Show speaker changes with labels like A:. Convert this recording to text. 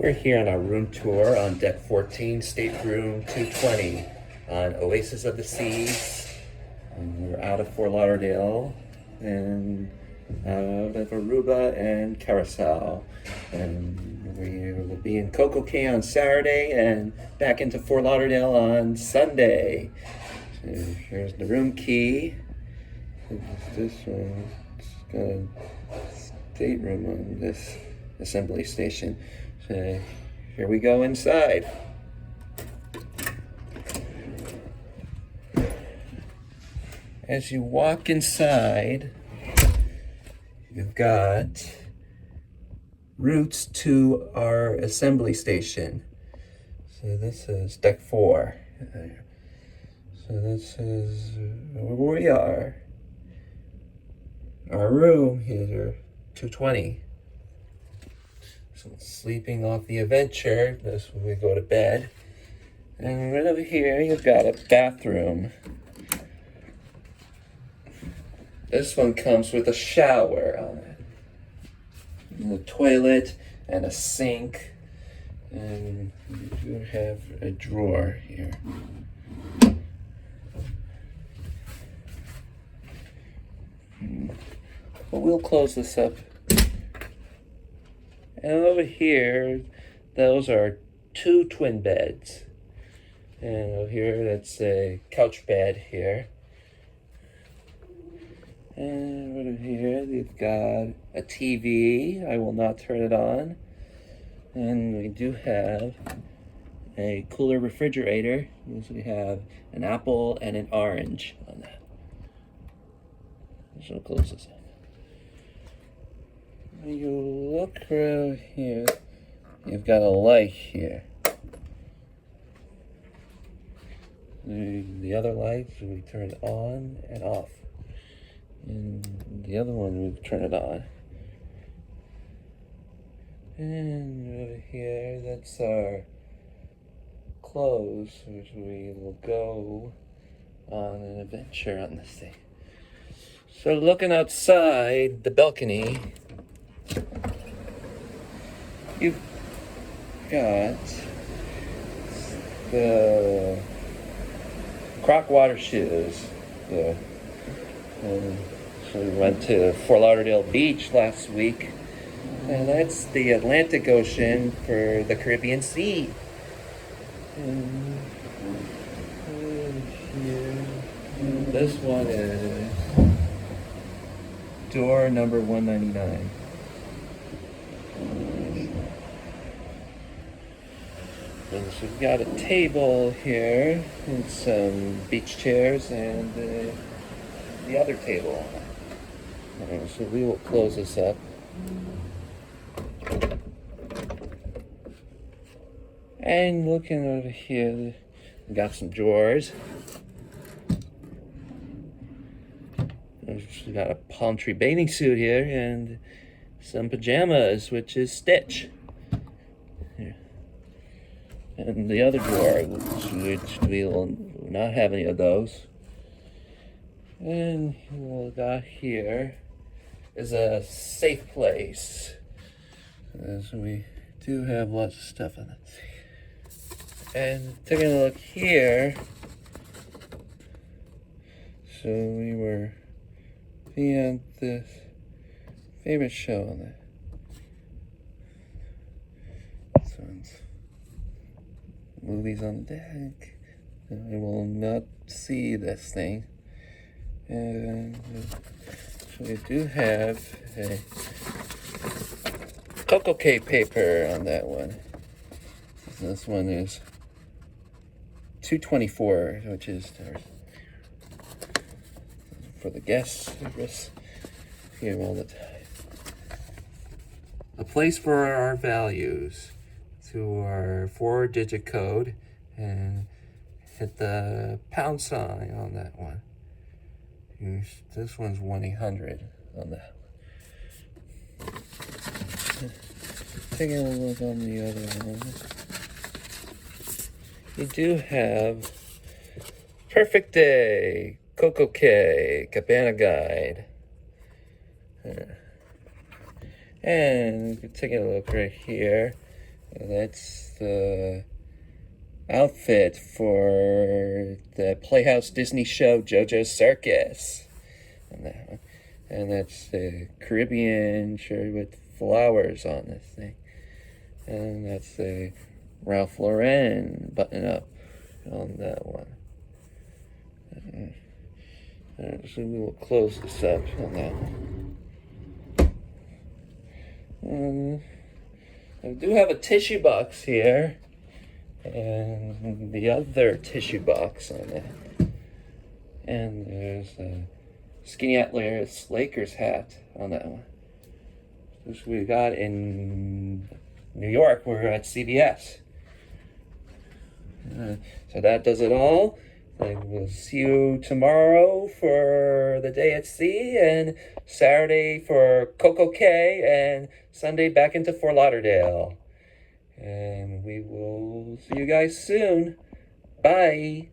A: We're here on our room tour on deck 14, stateroom 220 on Oasis of the Seas. We're out of Fort Lauderdale and out of Aruba and Curacao. And we will be in Coco Cay on Saturday and back into Fort Lauderdale on Sunday. So here's the room key. This one, it's got a stateroom on this assembly station. So here we go inside. As you walk inside, you've got routes to our assembly station. So this is deck 4. So this is where we are. Our room here, 220. So sleeping off the Adventure, this is when we go to bed. And right over here, you've got a bathroom. This one comes with a shower on it, and a toilet, and a sink, and you do have a drawer here. But we'll close this up. And over here, those are 2 twin beds. And over here, that's a couch bed here. And over here, we've got a TV. I will not turn it on. And we do have a cooler refrigerator. So we have an apple and an orange on that. So we'll close this up. When you look around here, you've got a light here. The other lights, we turn it on and off. And the other one, we turn it on. And over here, that's our clothes, which we will go on an adventure on this thing. So looking outside the balcony, you've got the croc water shoes. So we went to Fort Lauderdale Beach last week, and that's the Atlantic Ocean for the Caribbean Sea. And here, this one is door number 199. And so we've got a table here and some beach chairs and the other table. So we will close this up. And looking over here, we got some drawers. We got a palm tree bathing suit here and some pajamas, which is Stitch. Here. And the other drawer, which we will not have any of those. And what we got here is a safe place. So we do have lots of stuff on it. And taking a look here, so we were being this favorite show on that. This one's movies on the deck. I will not see this thing. And so we do have a Coco Cay paper on that one. This one is 224, which is for the guest service here all the time. A place for our values to our 4-digit code and hit the pound sign on that one. This one's 1-800 on that one. Taking a look on the other one. You do have Perfect Day, Coco Cay, Cabana Guide. And taking a look right here, That's the outfit for the Playhouse Disney show JoJo's Circus. And that's the Caribbean shirt with flowers on this thing. And that's the Ralph Lauren button up on that one. So we will close this up on that one. I do have a tissue box here. And the other tissue box on it. And there's a Skinny Atlas Lakers hat on that one. Which we got in New York. We're at CVS. So that does it all. I will see you tomorrow for the day at sea, and Saturday for Coco Cay, and Sunday back into Fort Lauderdale. And we will see you guys soon. Bye.